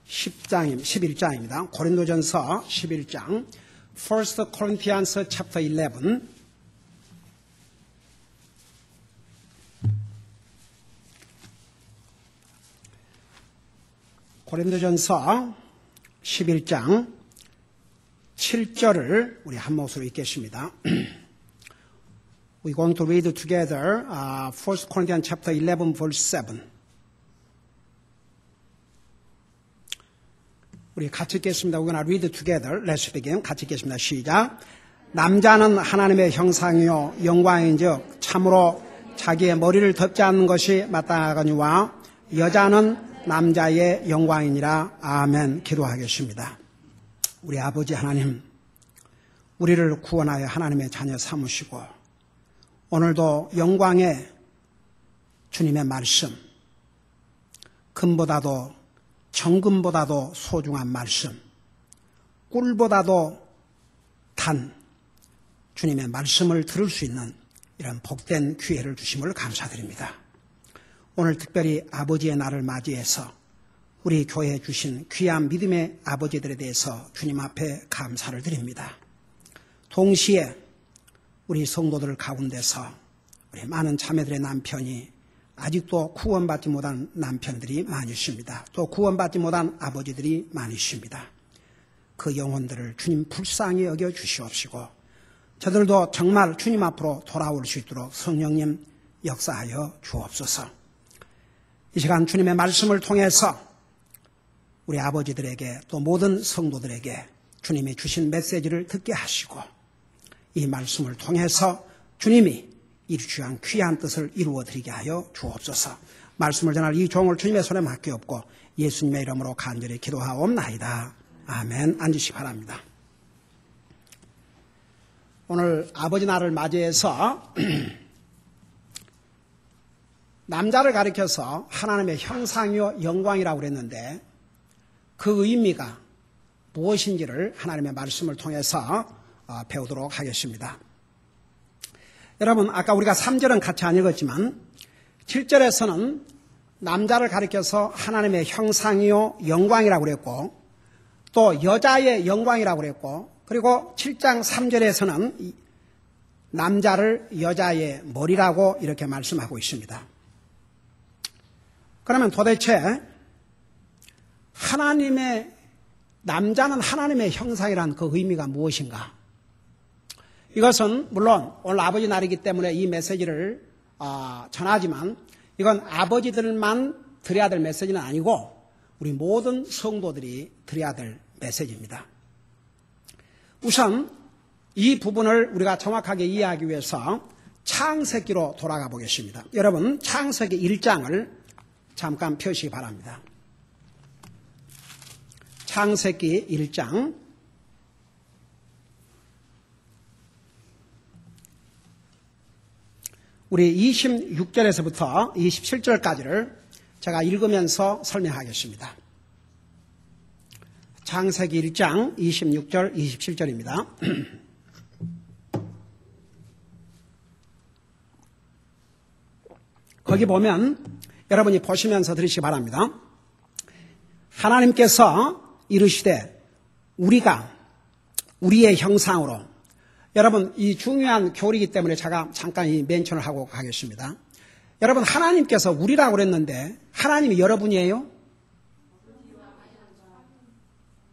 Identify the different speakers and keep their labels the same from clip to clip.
Speaker 1: 11장입니다. 고린도전서 11장, 1 Corinthians chapter 11. 고린도전서 11장 7절을 우리 한 목소리로 읽겠습니다. We're going to read together 1 Corinthians chapter 11 verse 7. 우리 같이 읽겠습니다. We're going to read together. Let's begin. 같이 읽겠습니다. 시작. 남자는 하나님의 형상이요 영광인즉 참으로 자기의 머리를 덮지 않는 것이 마땅하거니와 여자는 남자의 영광이니라. 아멘. 기도하겠습니다. 우리 아버지 하나님, 우리를 구원하여 하나님의 자녀 삼으시고 오늘도 영광의 주님의 말씀, 금보다도 정금보다도 소중한 말씀, 꿀보다도 단 주님의 말씀을 들을 수 있는 이런 복된 기회를 주심을 감사드립니다. 오늘 특별히 아버지의 날을 맞이해서 우리 교회에 주신 귀한 믿음의 아버지들에 대해서 주님 앞에 감사를 드립니다. 동시에 우리 성도들 가운데서 우리 많은 자매들의 남편이 아직도 구원받지 못한 남편들이 많으십니다. 또 구원받지 못한 아버지들이 많으십니다. 그 영혼들을 주님 불쌍히 여겨 주시옵시고 저들도 정말 주님 앞으로 돌아올 수 있도록 성령님 역사하여 주옵소서. 이 시간 주님의 말씀을 통해서 우리 아버지들에게 또 모든 성도들에게 주님이 주신 메시지를 듣게 하시고 이 말씀을 통해서 주님이 이루시한 귀한 뜻을 이루어드리게 하여 주옵소서. 말씀을 전할 이 종을 주님의 손에 맡기옵고 예수님의 이름으로 간절히 기도하옵나이다. 아멘. 앉으시기 바랍니다. 오늘 아버지 날을 맞이해서 남자를 가리켜서 하나님의 형상이요 영광이라고 그랬는데 그 의미가 무엇인지를 하나님의 말씀을 통해서 배우도록 하겠습니다. 여러분, 아까 우리가 3절은 같이 안 읽었지만 7절에서는 남자를 가리켜서 하나님의 형상이요 영광이라고 그랬고 또 여자의 영광이라고 그랬고 그리고 7장 3절에서는 남자를 여자의 머리라고 이렇게 말씀하고 있습니다. 그러면 도대체 남자는 하나님의 형상이란 그 의미가 무엇인가? 이것은 물론 오늘 아버지 날이기 때문에 이 메시지를 전하지만 이건 아버지들만 드려야 될 메시지는 아니고 우리 모든 성도들이 드려야 될 메시지입니다. 우선 이 부분을 우리가 정확하게 이해하기 위해서 창세기로 돌아가 보겠습니다. 여러분, 창세기 1장을 잠깐 펴시기 바랍니다. 창세기 1장 우리 26절에서부터 27절까지를 제가 읽으면서 설명하겠습니다. 창세기 1장 26절 27절입니다. 거기 보면 여러분이 보시면서 들으시기 바랍니다. 하나님께서 이르시되 우리가 우리의 형상으로, 여러분 이 중요한 교리이기 때문에 제가 잠깐 이 멘션을 하고 가겠습니다. 여러분, 하나님께서 우리라고 그랬는데 하나님이 여러분이에요?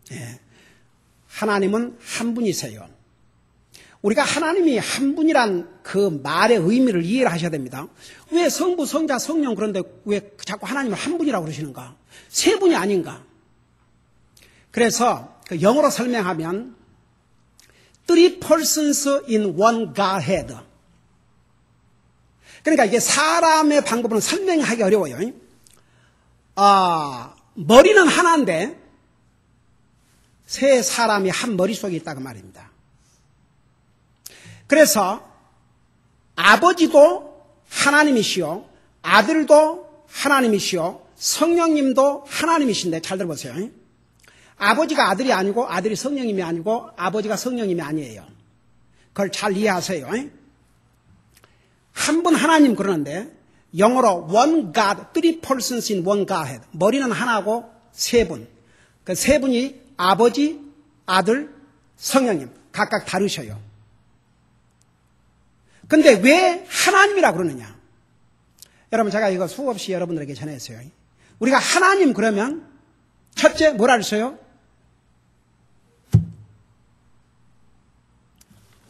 Speaker 1: 네. 하나님은 한 분이세요. 우리가 하나님이 한 분이란 그 말의 의미를 이해를 하셔야 됩니다. 왜 성부, 성자, 성령 그런데 왜 자꾸 하나님을 한 분이라고 그러시는가? 세 분이 아닌가? 그래서 그 영어로 설명하면 Three persons in one Godhead. 그러니까 이게 사람의 방법으로는 설명하기 어려워요. 머리는 하나인데 세 사람이 한 머릿속에 있다고 말입니다. 그래서 아버지도 하나님이시요, 아들도 하나님이시요, 성령님도 하나님이신데 잘 들어보세요. 아버지가 아들이 아니고 아들이 성령님이 아니고 아버지가 성령님이 아니에요. 그걸 잘 이해하세요. 한 분 하나님 그러는데 영어로 one God, three persons in one Godhead. 머리는 하나고 세 분. 그 세 분이 아버지, 아들, 성령님 각각 다르셔요. 근데 왜 하나님이라 그러느냐? 여러분 제가 이거 수없이 여러분들에게 전했어요. 우리가 하나님 그러면 첫째 뭐라 그랬어요?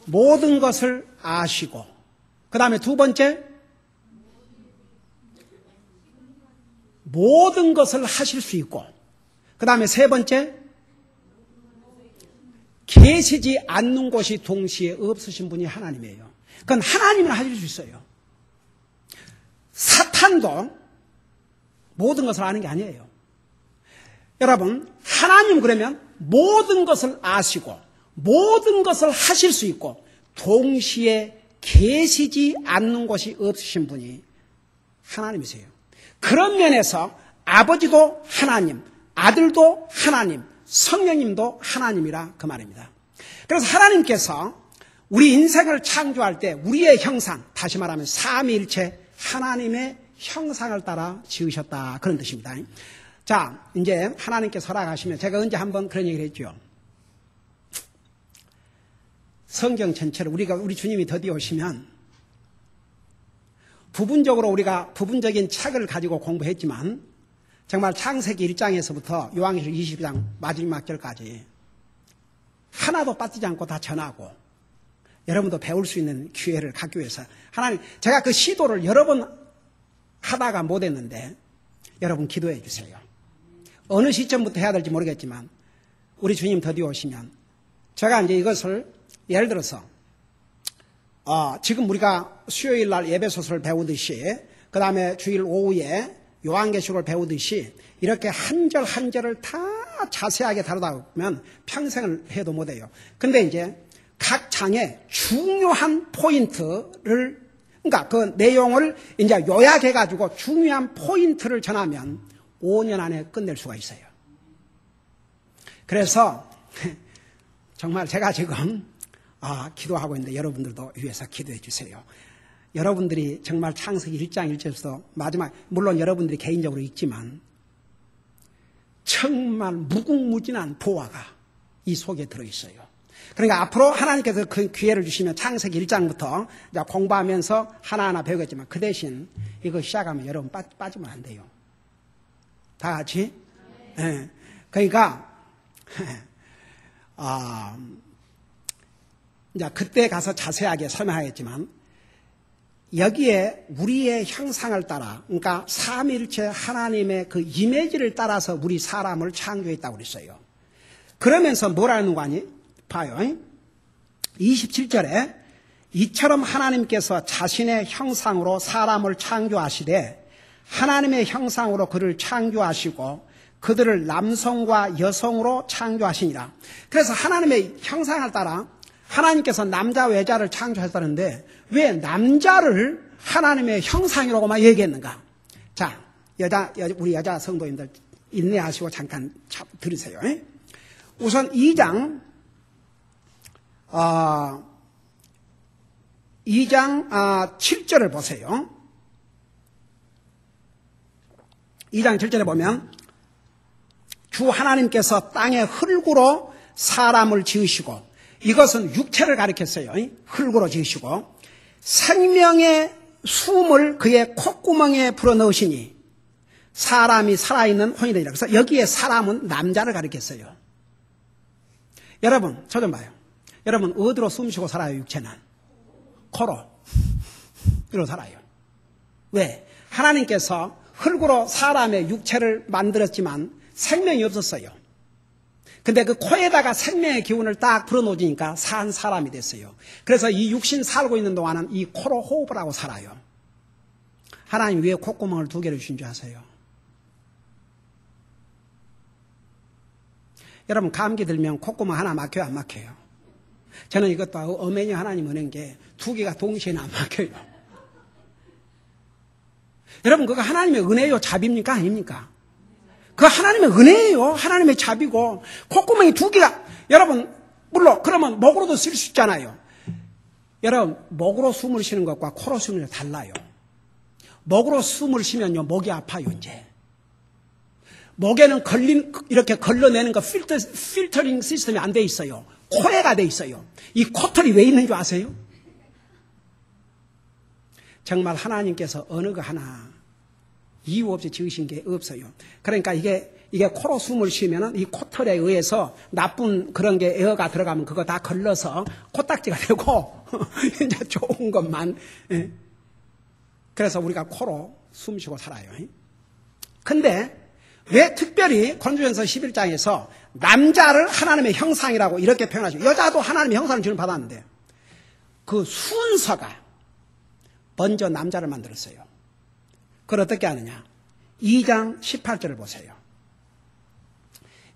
Speaker 1: 모든 것을 아시고, 그 다음에 두 번째 모든 것을 하실 수 있고, 그 다음에 세 번째 계시지 않는 곳이 동시에 없으신 분이 하나님이에요. 그건 하나님은 하실 수 있어요. 사탄도 모든 것을 아는 게 아니에요. 여러분, 하나님 그러면 모든 것을 아시고 모든 것을 하실 수 있고 동시에 계시지 않는 곳이 없으신 분이 하나님이세요. 그런 면에서 아버지도 하나님, 아들도 하나님, 성령님도 하나님이라 그 말입니다. 그래서 하나님께서 우리 인생을 창조할 때 우리의 형상, 다시 말하면 삼위일체 하나님의 형상을 따라 지으셨다, 그런 뜻입니다. 자, 이제 하나님께서 허락하시면, 제가 언제 한번 그런 얘기를 했죠. 성경 전체를 우리 주님이 드디어 오시면 부분적으로 우리가 부분적인 책을 가지고 공부했지만 정말 창세기 1장에서부터 요한계시록 20장 마지막 절까지 하나도 빠지지 않고 다 전하고 여러분도 배울 수 있는 기회를 갖기 위해서 하나님, 제가 그 시도를 여러 번 하다가 못했는데 여러분 기도해 주세요. 어느 시점부터 해야 될지 모르겠지만 우리 주님 드디어 오시면 제가 이제 이것을 예를 들어서 지금 우리가 수요일 날 예배소설을 배우듯이 그 다음에 주일 오후에 요한계시록을 배우듯이 이렇게 한 절 한 절을 다 자세하게 다루다 보면 평생을 해도 못해요. 근데 이제 각 장의 중요한 포인트를, 그러니까 그 내용을 이제 요약해가지고 중요한 포인트를 전하면 5년 안에 끝낼 수가 있어요. 그래서 정말 제가 지금 기도하고 있는데 여러분들도 위해서 기도해 주세요. 여러분들이 정말 창세기 1장 1절에서 마지막, 물론 여러분들이 개인적으로 읽지만 정말 무궁무진한 보화가 이 속에 들어있어요. 그러니까 앞으로 하나님께서 그 기회를 주시면 창세기 1장부터 공부하면서 하나하나 배우겠지만 그 대신 이거 시작하면 여러분 빠지면 안 돼요. 다 같이? 네. 그러니까 이제 그때 가서 자세하게 설명하겠지만 여기에 우리의 형상을 따라, 그러니까 삼위일체 하나님의 그 이미지를 따라서 우리 사람을 창조했다고 그랬어요. 그러면서 뭐라는 거 아니? 봐요. 27절에 이처럼 하나님께서 자신의 형상으로 사람을 창조하시되 하나님의 형상으로 그를 창조하시고 그들을 남성과 여성으로 창조하시니라. 그래서 하나님의 형상을 따라 하나님께서 남자 외자를 창조하셨다는데 왜 남자를 하나님의 형상이라고만 얘기했는가? 자, 우리 여자 성도님들 인내하시고 잠깐 들으세요. 우선 2장 7절을 보세요. 2장 7절에 보면 주 하나님께서 땅의 흙으로 사람을 지으시고, 이것은 육체를 가리켰어요. 흙으로 지으시고 생명의 숨을 그의 콧구멍에 불어넣으시니 사람이 살아있는 혼이 되니라. 그래서 여기에 사람은 남자를 가리켰어요. 여러분, 저 좀 봐요. 여러분, 어디로 숨쉬고 살아요? 육체는 코로 살아요. 왜? 하나님께서 흙으로 사람의 육체를 만들었지만 생명이 없었어요. 근데 그 코에다가 생명의 기운을 딱 불어넣으니까 산 사람이 됐어요. 그래서 이 육신 살고 있는 동안은 이 코로 호흡을 하고 살아요. 하나님 왜 콧구멍을 2개를 주신 줄 아세요? 여러분, 감기 들면 콧구멍 하나 막혀요, 안 막혀요? 저는 이것도 어메니 하나님 은혜인 게 2개가 동시에는 안 막혀요. 여러분, 그거 하나님의 은혜요, 자비입니까? 아닙니까? 그 하나님의 은혜예요. 하나님의 자비고. 콧구멍이 2개가, 여러분, 물론 그러면 목으로도 쓸 수 있잖아요. 여러분, 목으로 숨을 쉬는 것과 코로 숨을 쉬는 것 달라요. 목으로 숨을 쉬면요, 목이 아파요, 이제. 목에는 이렇게 걸러내는 거 필터링 시스템이 안 돼 있어요. 코에가 돼 있어요. 이 코털이 왜 있는 줄 아세요? 정말 하나님께서 어느 거 하나 이유 없이 지으신 게 없어요. 그러니까 이게 코로 숨을 쉬면은 이 코털에 의해서 나쁜 그런 게 에어가 들어가면 그거 다 걸러서 코딱지가 되고 이제 좋은 것만. 그래서 우리가 코로 숨 쉬고 살아요. 근데 왜 특별히 고린도전서 11장에서 남자를 하나님의 형상이라고 이렇게 표현하죠. 여자도 하나님의 형상을 주는 받았는데 그 순서가 먼저 남자를 만들었어요. 그걸 어떻게 하느냐? 2장 18절을 보세요.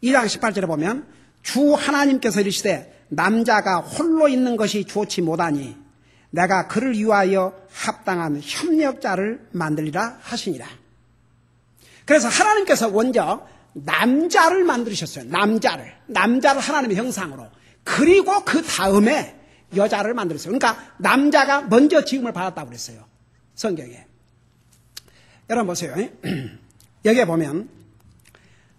Speaker 1: 2장 18절에 보면 주 하나님께서 이르시되 남자가 홀로 있는 것이 좋지 못하니 내가 그를 위하여 합당한 협력자를 만들리라 하시니라. 그래서 하나님께서 먼저 남자를 만드셨어요. 남자를 하나님의 형상으로. 그리고 그 다음에 여자를 만들었어요. 그러니까 남자가 먼저 지음을 받았다고 그랬어요. 성경에. 여러분 보세요. 여기에 보면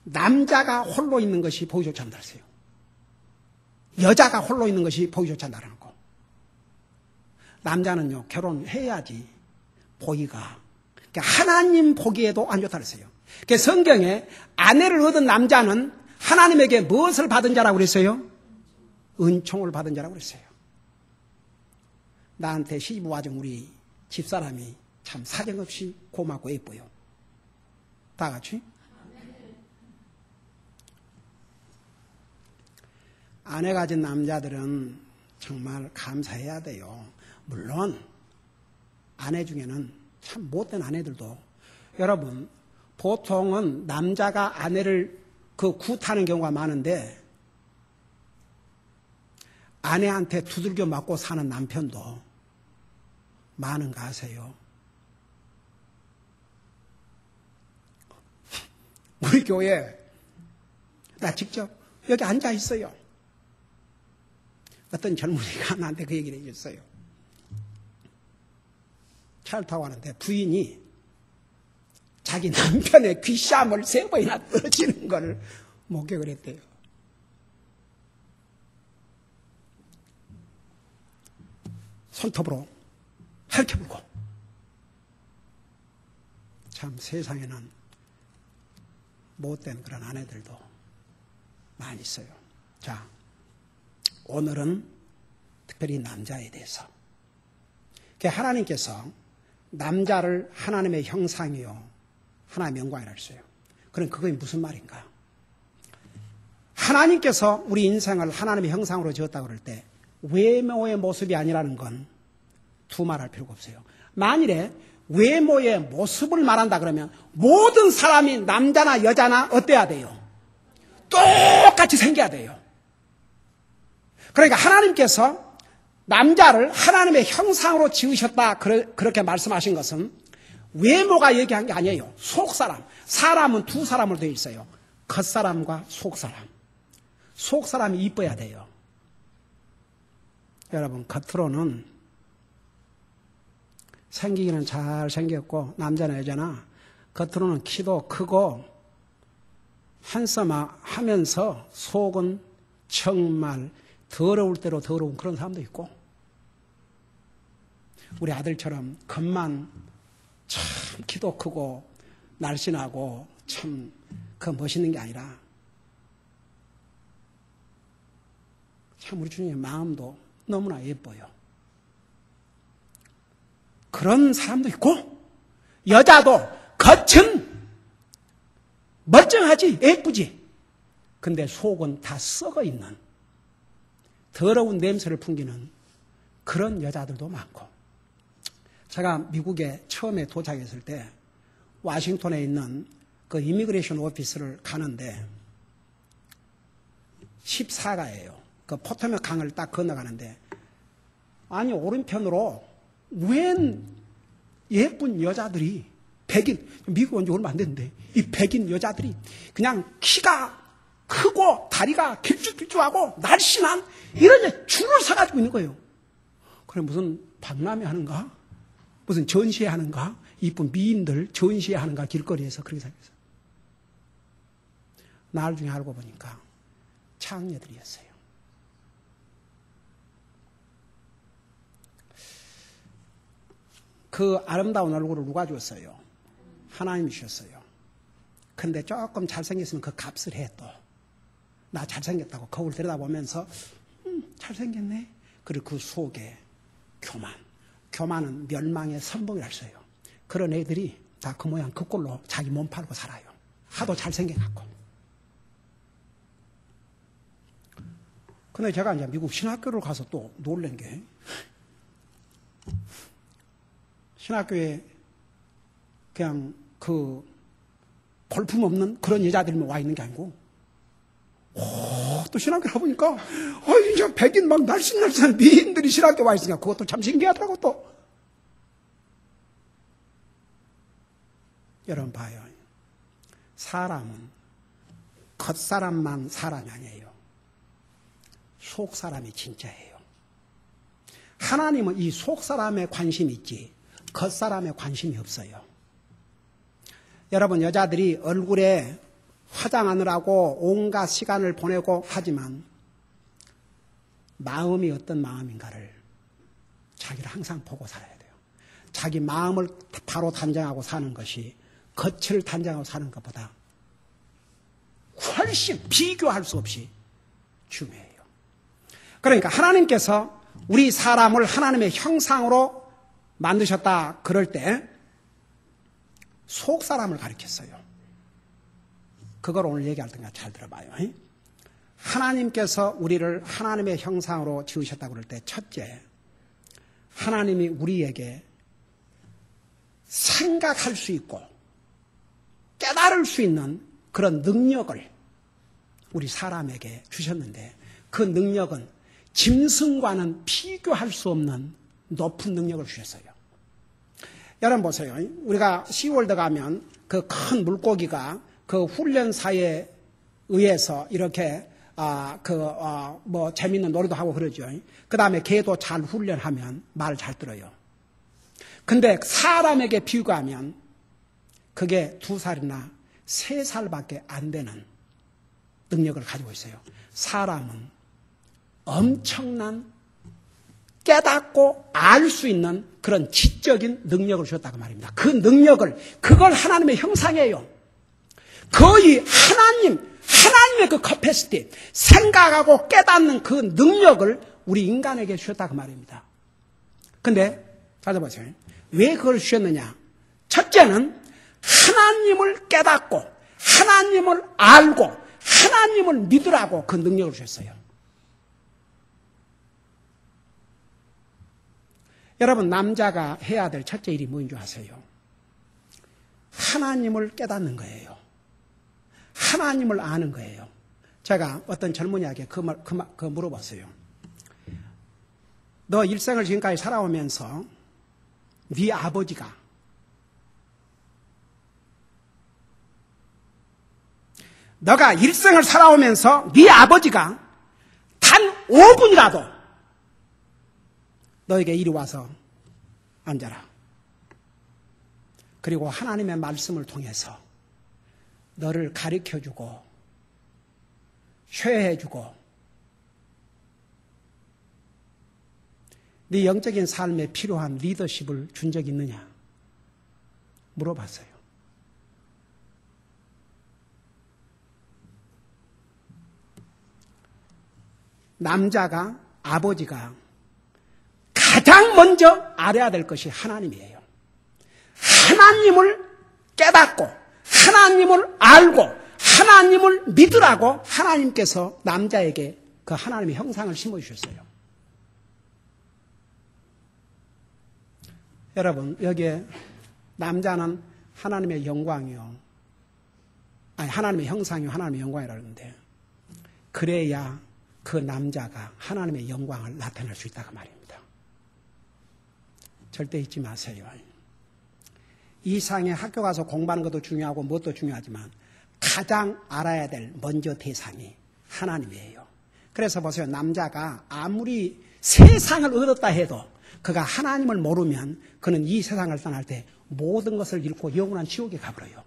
Speaker 1: 남자가 홀로 있는 것이 보기 좋지 않다 그랬어요. 여자가 홀로 있는 것이 보기 좋지 않다는 거. 남자는요, 결혼해야지 보기가. 그러니까 하나님 보기에도 안 좋다 그랬어요. 그래서 성경에 아내를 얻은 남자는 하나님에게 무엇을 받은 자라고 그랬어요? 은총을 받은 자라고 그랬어요. 나한테 시집 와준 우리 집사람이 참 사정없이 고맙고 예뻐요. 다 같이. 아내 가진 남자들은 정말 감사해야 돼요. 물론 아내 중에는 참 못된 아내들도, 여러분 보통은 남자가 아내를 굿하는 경우가 많은데 아내한테 두들겨 맞고 사는 남편도 많은 거 아세요? 우리 교회 나 직접 여기 앉아 있어요. 어떤 젊은이가 나한테 그 얘기를 해줬어요. 차를 타고 가는데 부인이 자기 남편의 귀뺨을 3번이나 떨어지는 걸 목격을 했대요. 손톱으로 핥혀불고. 참 세상에는 못된 그런 아내들도 많이 있어요. 자, 오늘은 특별히 남자에 대해서. 하나님께서 남자를 하나님의 형상이요 하나님의 영광이라 했어요. 그럼 그게 무슨 말인가? 하나님께서 우리 인생을 하나님의 형상으로 지었다고 그럴 때 외모의 모습이 아니라는 건 두말할 필요가 없어요. 만일에 외모의 모습을 말한다 그러면 모든 사람이 남자나 여자나 어때야 돼요? 똑같이 생겨야 돼요. 그러니까 하나님께서 남자를 하나님의 형상으로 지으셨다 그렇게 말씀하신 것은 외모가 얘기한 게 아니에요. 속사람. 사람은 두 사람으로 되어 있어요. 겉사람과 속사람. 속사람이 이뻐야 돼요. 여러분 겉으로는 생기기는 잘 생겼고 남자나 여자나 겉으로는 키도 크고 한섬하면서 속은 정말 더러울 대로 더러운 그런 사람도 있고, 우리 아들처럼 겉만 참 키도 크고 날씬하고 참 그 멋있는 게 아니라 참 우리 주님의 마음도 너무나 예뻐요. 그런 사람도 있고, 여자도 겉은 멀쩡하지 예쁘지, 근데 속은 다 썩어 있는 더러운 냄새를 풍기는 그런 여자들도 많고. 제가 미국에 처음에 도착했을 때 워싱턴에 있는 그 이미그레이션 오피스를 가는데 14가예요. 그 포토맥 강을 딱 건너가는데, 아니 오른편으로 웬 예쁜 여자들이, 백인, 미국 온 지 얼마 안 됐는데 이 백인 여자들이 그냥 키가 크고 다리가 길쭉길쭉하고 날씬한 이런 줄을 서가지고 있는 거예요. 그래 무슨 박람회 하는가? 무슨 전시회 하는가? 이쁜 미인들 전시하는가 길거리에서 그렇게 생겼어요. 나중에 알고 보니까 창녀들이었어요. 그 아름다운 얼굴을 누가 줬어요? 하나님이 주셨어요. 근데 조금 잘생겼으면 그 값을 해 또. 나 잘생겼다고 거울 들여다보면서 잘생겼네. 그리고 그 속에 교만. 교만은 멸망의 선봉이랄어요. 그런 애들이 다 그 모양 그 꼴로 자기 몸 팔고 살아요. 하도 잘생겨갖고. 근데 제가 이제 미국 신학교를 가서 또 놀란 게 신학교에 그냥 그 볼품없는 그런 여자들만 와 있는 게 아니고 또 신학교 가보니까 이제 백인 막 날씬날씬한 미인들이 신학교 와 있으니까 그것도 참 신기하더라고 또. 여러분 봐요. 사람은 겉사람만 사람이 아니에요. 속사람이 진짜예요. 하나님은 이 속사람에 관심이 있지 겉사람에 관심이 없어요. 여러분 여자들이 얼굴에 화장하느라고 온갖 시간을 보내고 하지만 마음이 어떤 마음인가를 자기를 항상 보고 살아야 돼요. 자기 마음을 바로 단정하고 사는 것이 겉을 단정하고 사는 것보다 훨씬 비교할 수 없이 중요해요. 그러니까 하나님께서 우리 사람을 하나님의 형상으로 만드셨다 그럴 때 속사람을 가리켰어요. 그걸 오늘 얘기할 테니까 잘 들어봐요. 하나님께서 우리를 하나님의 형상으로 지으셨다고 그럴 때 첫째, 하나님이 우리에게 생각할 수 있고 깨달을 수 있는 그런 능력을 우리 사람에게 주셨는데 그 능력은 짐승과는 비교할 수 없는 높은 능력을 주셨어요. 여러분 보세요. 우리가 시월드 가면 그 큰 물고기가 그 훈련사에 의해서 이렇게 재밌는 놀이도 하고 그러죠. 그 다음에 개도 잘 훈련하면 말 잘 들어요. 근데 사람에게 비교하면 그게 2살이나 3살밖에 안 되는 능력을 가지고 있어요. 사람은 엄청난 깨닫고 알 수 있는 그런 지적인 능력을 주셨다고 말입니다. 그 능력을, 그걸 하나님의 형상이에요. 거의 하나님의 그 커패시티, 생각하고 깨닫는 그 능력을 우리 인간에게 주셨다고 말입니다. 근데, 찾아보세요. 왜 그걸 주셨느냐? 첫째는 하나님을 깨닫고, 하나님을 알고, 하나님을 믿으라고 그 능력을 주셨어요. 여러분, 남자가 해야 될 첫째 일이 뭐인 줄 아세요? 하나님을 깨닫는 거예요. 하나님을 아는 거예요. 제가 어떤 젊은이에게 그 물어봤어요. 너 일생을 지금까지 살아오면서 네 아버지가 너가 일생을 살아오면서 네 아버지가 단 5분이라도 너에게 이리 와서 앉아라. 그리고 하나님의 말씀을 통해서 너를 가르쳐주고 쉐해주고 네 영적인 삶에 필요한 리더십을 준 적이 있느냐 물어봤어요. 남자가, 아버지가 가장 먼저 알아야 될 것이 하나님이에요. 하나님을 깨닫고 하나님을 알고 하나님을 믿으라고 하나님께서 남자에게 그 하나님의 형상을 심어주셨어요. 여러분, 여기에 남자는 하나님의 영광이요. 하나님의 형상이요. 하나님의 영광이라고 하는데 그래야 그 남자가 하나님의 영광을 나타낼 수 있다고 말입니다. 절대 잊지 마세요. 이 세상에 학교 가서 공부하는 것도 중요하고 무엇도 중요하지만 가장 알아야 될 먼저 대상이 하나님이에요. 그래서 보세요. 남자가 아무리 세상을 얻었다 해도 그가 하나님을 모르면 그는 이 세상을 떠날 때 모든 것을 잃고 영원한 지옥에 가버려요.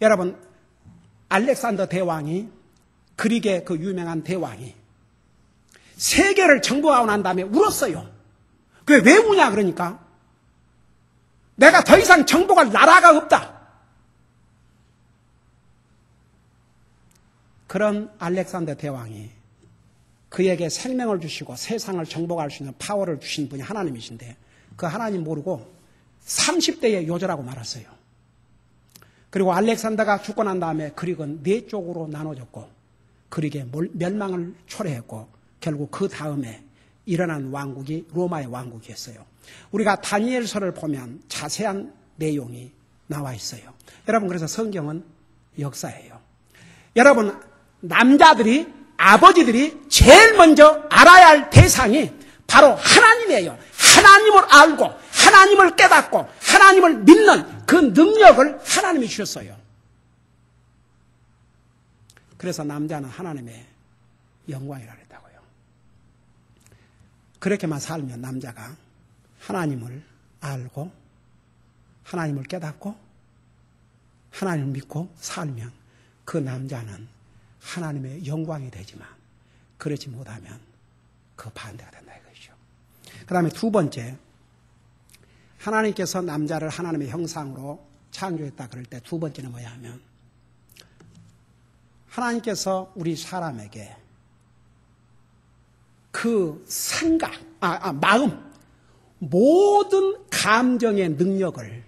Speaker 1: 여러분, 알렉산더 대왕이, 그릭의 그 유명한 대왕이 세계를 정복하고 난 다음에 울었어요. 그게 왜 우냐 그러니까 내가 더 이상 정복할 나라가 없다. 그런 알렉산더 대왕이 그에게 생명을 주시고 세상을 정복할 수 있는 파워를 주신 분이 하나님이신데 그 하나님 모르고 30대에 요절하고 말았어요. 그리고 알렉산더가 죽고 난 다음에 그릭은 4쪽으로 나눠졌고 그릭의 멸망을 초래했고 결국 그 다음에 일어난 왕국이 로마의 왕국이었어요. 우리가 다니엘서를 보면 자세한 내용이 나와 있어요. 여러분, 그래서 성경은 역사예요. 여러분, 남자들이, 아버지들이 제일 먼저 알아야 할 대상이 바로 하나님이에요. 하나님을 알고 하나님을 깨닫고 하나님을 믿는 그 능력을 하나님이 주셨어요. 그래서 남자는 하나님의 영광이라 그랬다고요. 그렇게만 살면 남자가 하나님을 알고 하나님을 깨닫고 하나님을 믿고 살면 그 남자는 하나님의 영광이 되지만 그렇지 못하면 그 반대가 된다 이것이죠. 그 다음에 두 번째, 하나님께서 남자를 하나님의 형상으로 창조했다 그럴 때 두 번째는 뭐냐 하면 하나님께서 우리 사람에게 그 생각, 마음, 모든 감정의 능력을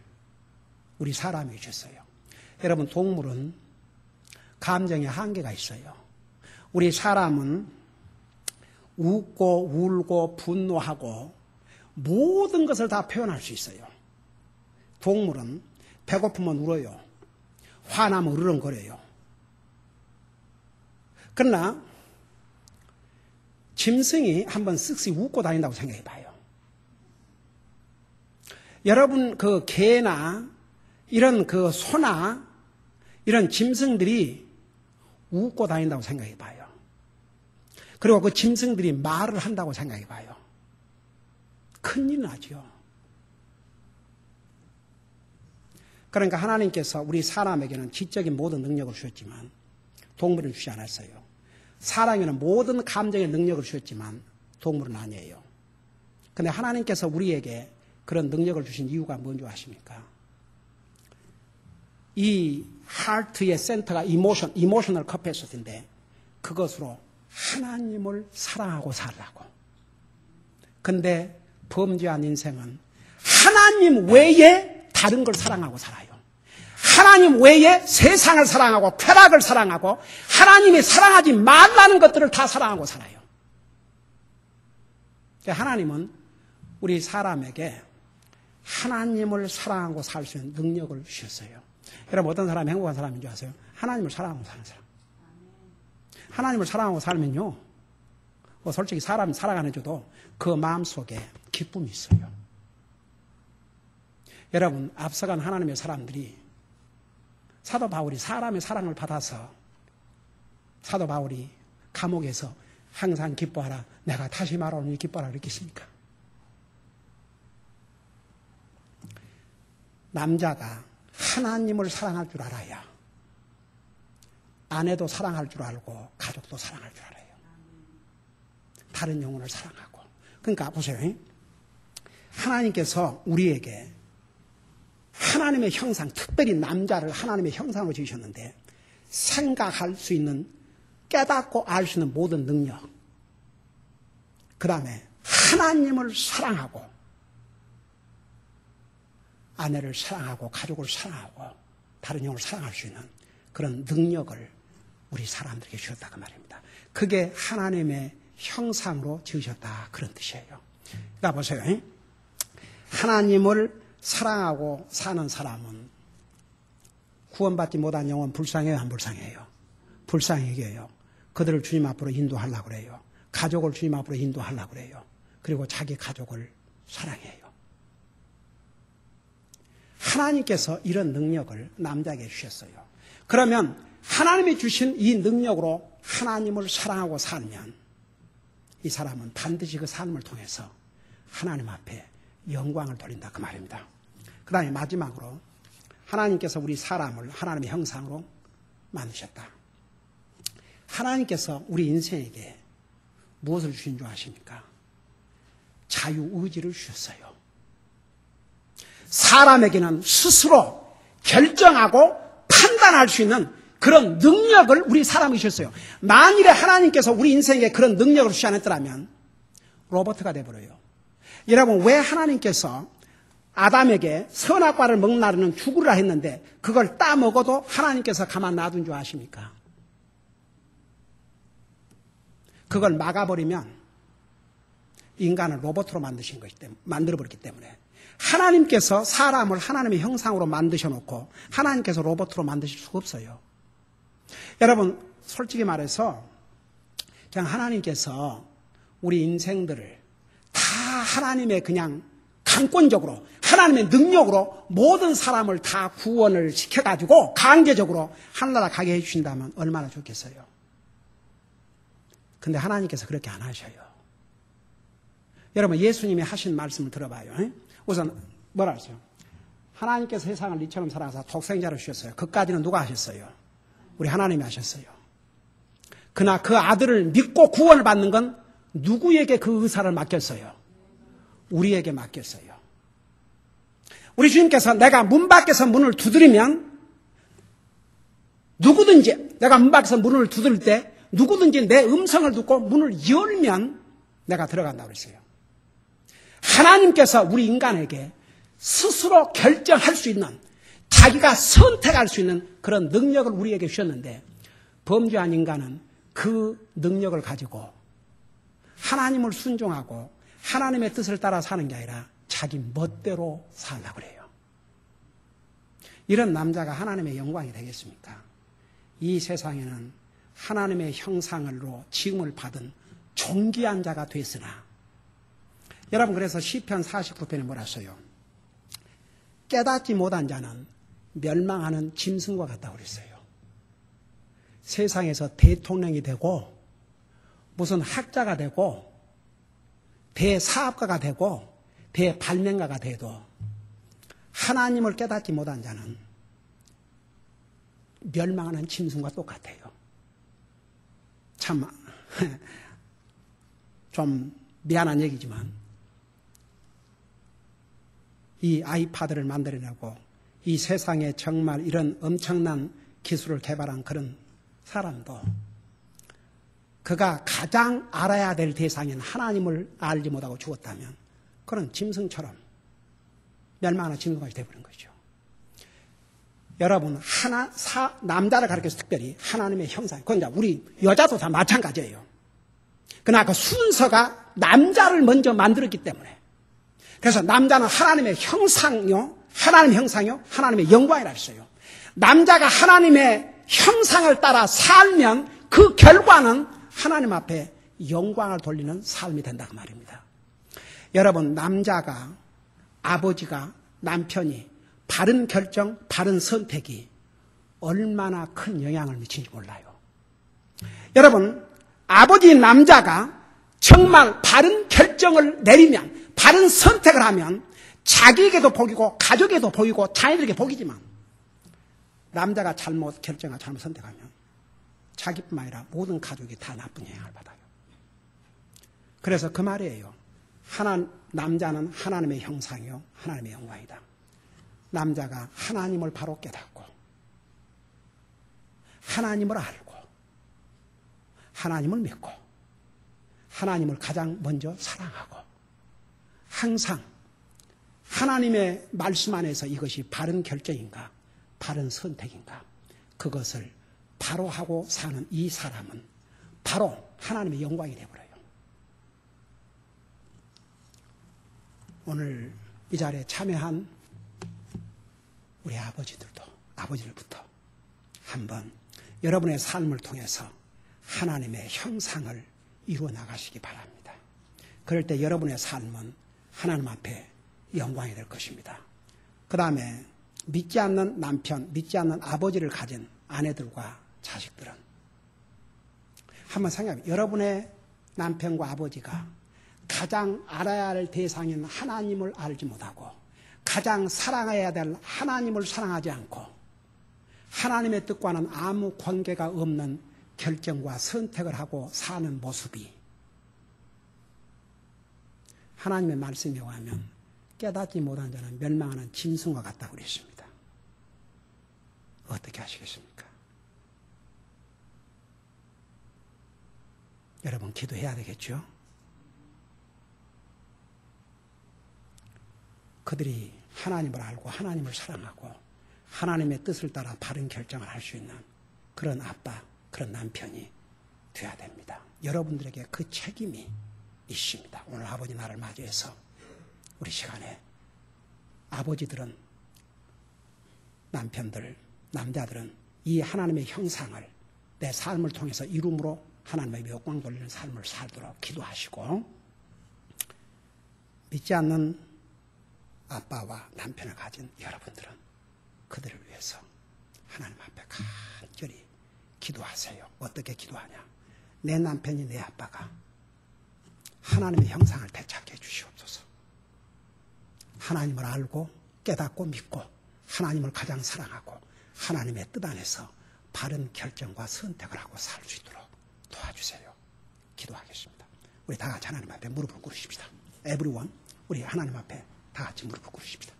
Speaker 1: 우리 사람에게 주셨어요. 여러분, 동물은 감정의 한계가 있어요. 우리 사람은 웃고 울고 분노하고 모든 것을 다 표현할 수 있어요. 동물은 배고프면 울어요. 화나면 으르렁거려요. 그러나 짐승이 한번 쓱쓱 웃고 다닌다고 생각해 봐요. 여러분, 그 개나 이런 그 소나 이런 짐승들이 웃고 다닌다고 생각해 봐요. 그리고 그 짐승들이 말을 한다고 생각해 봐요. 큰일 나죠. 그러니까 하나님께서 우리 사람에게는 지적인 모든 능력을 주셨지만 동물은 주지 않았어요. 사람에게는 모든 감정의 능력을 주셨지만 동물은 아니에요. 그런데 하나님께서 우리에게 그런 능력을 주신 이유가 뭔지 아십니까? 이 하트의 센터가 이모셔널 커패시티인데 그것으로 하나님을 사랑하고 살라고. 근데 범죄한 인생은 하나님 외에 다른 걸 사랑하고 살아요. 하나님 외에 세상을 사랑하고 쾌락을 사랑하고 하나님이 사랑하지 말라는 것들을 다 사랑하고 살아요. 하나님은 우리 사람에게 하나님을 사랑하고 살 수 있는 능력을 주셨어요. 여러분, 어떤 사람이 행복한 사람인 줄 아세요? 하나님을 사랑하고 사는 사람. 하나님을 사랑하고 살면요, 솔직히 사람 사랑 안 해줘도 그 마음속에 기쁨이 있어요. 여러분, 앞서간 하나님의 사람들이 사도 바울이 사람의 사랑을 받아서 사도 바울이 감옥에서 항상 기뻐하라, 내가 다시 말하오니 기뻐하라 그랬겠습니까? 남자가 하나님을 사랑할 줄 알아야 아내도 사랑할 줄 알고 가족도 사랑할 줄 알아요. 다른 영혼을 사랑하고. 그러니까 보세요. 하나님께서 우리에게 하나님의 형상, 특별히 남자를 하나님의 형상으로 지으셨는데 생각할 수 있는, 깨닫고 알 수 있는 모든 능력, 그 다음에 하나님을 사랑하고 아내를 사랑하고 가족을 사랑하고 다른 영혼을 사랑할 수 있는 그런 능력을 우리 사람들에게 주셨다 그 말입니다. 그게 하나님의 형상으로 지으셨다 그런 뜻이에요. 그러니까 보세요. 하나님을 사랑하고 사는 사람은 구원받지 못한 영혼 불쌍해요, 안 불쌍해요? 불쌍해요. 그들을 주님 앞으로 인도하려고 그래요. 가족을 주님 앞으로 인도하려고 그래요. 그리고 자기 가족을 사랑해요. 하나님께서 이런 능력을 남자에게 주셨어요. 그러면 하나님이 주신 이 능력으로 하나님을 사랑하고 살면 이 사람은 반드시 그 삶을 통해서 하나님 앞에 영광을 돌린다 그 말입니다. 그 다음에 마지막으로 하나님께서 우리 사람을 하나님의 형상으로 만드셨다. 하나님께서 우리 인생에게 무엇을 주신 줄 아십니까? 자유의지를 주셨어요. 사람에게는 스스로 결정하고 판단할 수 있는 그런 능력을 우리 사람에게 주셨어요. 만일에 하나님께서 우리 인생에 그런 능력을 주지 않았더라면 로봇가 돼버려요. 여러분, 왜 하나님께서 아담에게 선악과를 먹는 날에는 죽으리라 했는데 그걸 따먹어도 하나님께서 가만 놔둔 줄 아십니까? 그걸 막아버리면 인간을 로봇으로 만들어버렸기 때문에 하나님께서 사람을 하나님의 형상으로 만드셔놓고 하나님께서 로봇으로 만드실 수가 없어요. 여러분, 솔직히 말해서 그냥 하나님께서 우리 인생들을 다 하나님의 그냥 강권적으로 하나님의 능력으로 모든 사람을 다 구원을 시켜가지고 강제적으로 하늘나라 가게 해주신다면 얼마나 좋겠어요. 근데 하나님께서 그렇게 안 하셔요. 여러분, 예수님이 하신 말씀을 들어봐요. 우선 뭐라 하세요? 하나님께서 세상을 이처럼 사랑하사 독생자를 주셨어요. 그까지는 누가 하셨어요? 우리 하나님이 하셨어요. 그러나 그 아들을 믿고 구원을 받는 건 누구에게 그 의사를 맡겼어요? 우리에게 맡겼어요. 우리 주님께서 내가 문 밖에서 문을 두드리면 누구든지 내가 문 밖에서 문을 두드릴 때 누구든지 내 음성을 듣고 문을 열면 내가 들어간다고 그랬어요. 하나님께서 우리 인간에게 스스로 결정할 수 있는, 자기가 선택할 수 있는 그런 능력을 우리에게 주셨는데 범죄한 인간은 그 능력을 가지고 하나님을 순종하고 하나님의 뜻을 따라 사는 게 아니라 자기 멋대로 살려고 그래요. 이런 남자가 하나님의 영광이 되겠습니까? 이 세상에는 하나님의 형상으로 지음을 받은 존귀한 자가 됐으나, 여러분, 그래서 시편 49편에 뭐라 써요? 깨닫지 못한 자는 멸망하는 짐승과 같다고 그랬어요. 세상에서 대통령이 되고 무슨 학자가 되고 대사업가가 되고 대발명가가 돼도 하나님을 깨닫지 못한 자는 멸망하는 짐승과 똑같아요. 참 좀 미안한 얘기지만 이 아이파드를 만들어내고 이 세상에 정말 이런 엄청난 기술을 개발한 그런 사람도 그가 가장 알아야 될 대상인 하나님을 알지 못하고 죽었다면 그런 짐승처럼 멸망하는 짐승까지 되어버린 거죠. 여러분, 남자를 가리켜서 특별히 하나님의 형상, 그건 이제 우리 여자도 다 마찬가지예요. 그러나 그 순서가 남자를 먼저 만들었기 때문에, 그래서 남자는 하나님의 형상이요, 하나님의 영광이라 했어요. 남자가 하나님의 형상을 따라 살면 그 결과는 하나님 앞에 영광을 돌리는 삶이 된다고 말입니다. 여러분, 남자가, 아버지가, 남편이 바른 결정, 바른 선택이 얼마나 큰 영향을 미치는지 몰라요. 여러분, 아버지 남자가 정말 바른 결정을 내리면, 바른 선택을 하면 자기에게도 복이고 가족에게도 복이고 자녀들에게 복이지만, 남자가 잘못 결정하고 잘못 선택하면 자기뿐만 아니라 모든 가족이 다 나쁜 영향을 받아요. 그래서 그 말이에요. 남자는 하나님의 형상이요, 하나님의 영광이다. 남자가 하나님을 바로 깨닫고 하나님을 알고 하나님을 믿고 하나님을 가장 먼저 사랑하고 항상 하나님의 말씀 안에서 이것이 바른 결정인가 바른 선택인가 그것을 바로 하고 사는 이 사람은 바로 하나님의 영광이 되어버려요. 오늘 이 자리에 참여한 우리 아버지들부터 한번 여러분의 삶을 통해서 하나님의 형상을 이루어 나가시기 바랍니다. 그럴 때 여러분의 삶은 하나님 앞에 영광이 될 것입니다. 그 다음에 믿지 않는 남편, 믿지 않는 아버지를 가진 아내들과 자식들은 한번 생각해보세요. 여러분의 남편과 아버지가 가장 알아야 할 대상인 하나님을 알지 못하고 가장 사랑해야 될 하나님을 사랑하지 않고 하나님의 뜻과는 아무 관계가 없는 결정과 선택을 하고 사는 모습이 하나님의 말씀에 의하면 깨닫지 못한 자는 멸망하는 짐승과 같다고 그랬습니다. 어떻게 하시겠습니까? 여러분 기도해야 되겠죠? 그들이 하나님을 알고 하나님을 사랑하고 하나님의 뜻을 따라 바른 결정을 할 수 있는 그런 아빠, 그런 남편이 되어야 됩니다. 여러분들에게 그 책임이 있습니다. 오늘 아버지 날을 맞이해서 우리 시간에 아버지들은, 남편들, 남자들은 이 하나님의 형상을 내 삶을 통해서 이룸으로 하나님의 영광 돌리는 삶을 살도록 기도하시고, 믿지 않는 아빠와 남편을 가진 여러분들은 그들을 위해서 하나님 앞에 간절히 기도하세요. 어떻게 기도하냐? 내 남편이 내 아빠가 하나님의 형상을 되찾게 해주시옵소서. 하나님을 알고 깨닫고 믿고 하나님을 가장 사랑하고 하나님의 뜻 안에서 바른 결정과 선택을 하고 살 수 있도록 도와주세요. 기도하겠습니다. 우리 다 같이 하나님 앞에 무릎을 꿇으십시다. Everyone, 우리 하나님 앞에 다 같이 무릎을 꿇으십시다.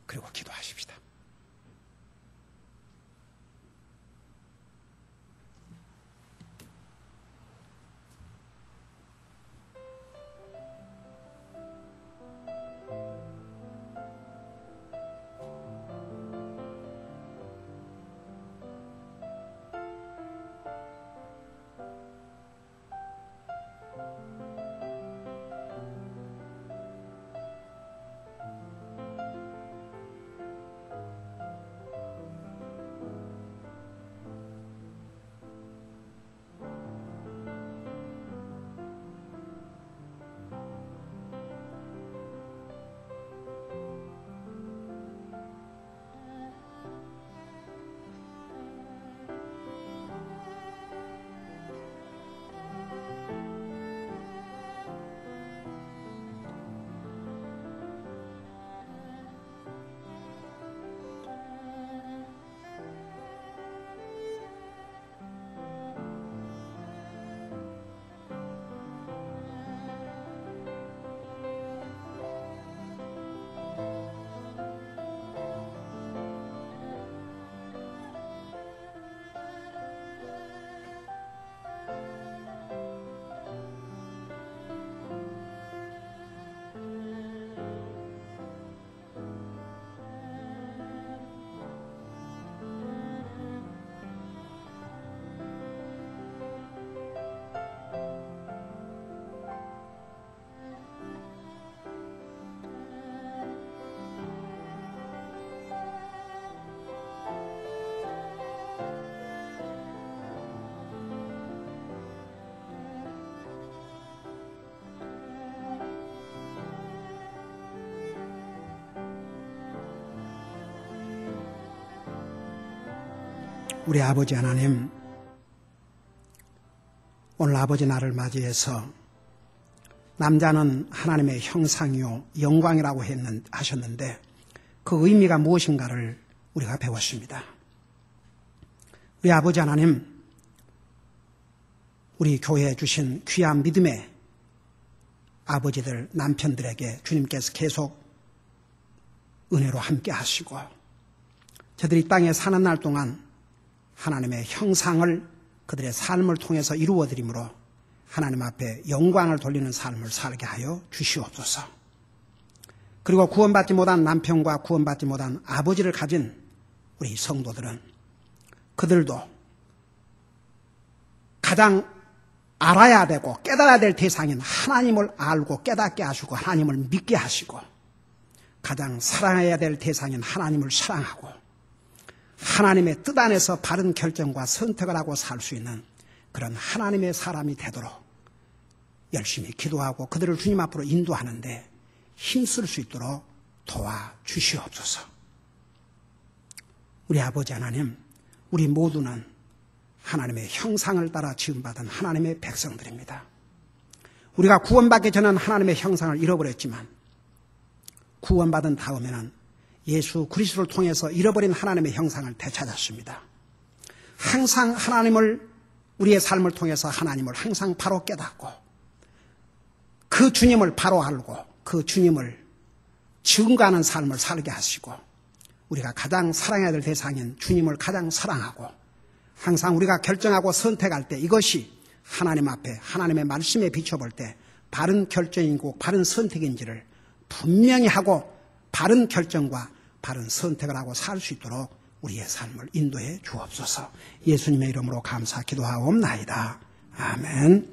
Speaker 1: 그리고 기도하십시다. 우리 아버지 하나님, 오늘 아버지 날을 맞이해서 남자는 하나님의 형상이요 영광이라고 하셨는데 그 의미가 무엇인가를 우리가 배웠습니다. 우리 아버지 하나님, 우리 교회에 주신 귀한 믿음의 아버지들, 남편들에게 주님께서 계속 은혜로 함께 하시고 저들이 땅에 사는 날 동안 하나님의 형상을 그들의 삶을 통해서 이루어드림으로 하나님 앞에 영광을 돌리는 삶을 살게 하여 주시옵소서. 그리고 구원받지 못한 남편과 구원받지 못한 아버지를 가진 우리 성도들은 그들도 가장 알아야 되고 깨달아야 될 대상인 하나님을 알고 깨닫게 하시고 하나님을 믿게 하시고 가장 사랑해야 될 대상인 하나님을 사랑하고 하나님의 뜻 안에서 바른 결정과 선택을 하고 살 수 있는 그런 하나님의 사람이 되도록 열심히 기도하고 그들을 주님 앞으로 인도하는데 힘쓸 수 있도록 도와주시옵소서. 우리 아버지 하나님, 우리 모두는 하나님의 형상을 따라 지음받은 하나님의 백성들입니다. 우리가 구원받기 전에는 하나님의 형상을 잃어버렸지만 구원받은 다음에는 예수 그리스도를 통해서 잃어버린 하나님의 형상을 되찾았습니다. 항상 하나님을, 우리의 삶을 통해서 하나님을 항상 바로 깨닫고 그 주님을 바로 알고 그 주님을 증거하는 삶을 살게 하시고 우리가 가장 사랑해야 될 대상인 주님을 가장 사랑하고 항상 우리가 결정하고 선택할 때 이것이 하나님 앞에 하나님의 말씀에 비춰볼 때 바른 결정이고 바른 선택인지를 분명히 하고 바른 결정과 바른 선택을 하고 살 수 있도록 우리의 삶을 인도해 주옵소서. 예수님의 이름으로 감사 기도하옵나이다. 아멘.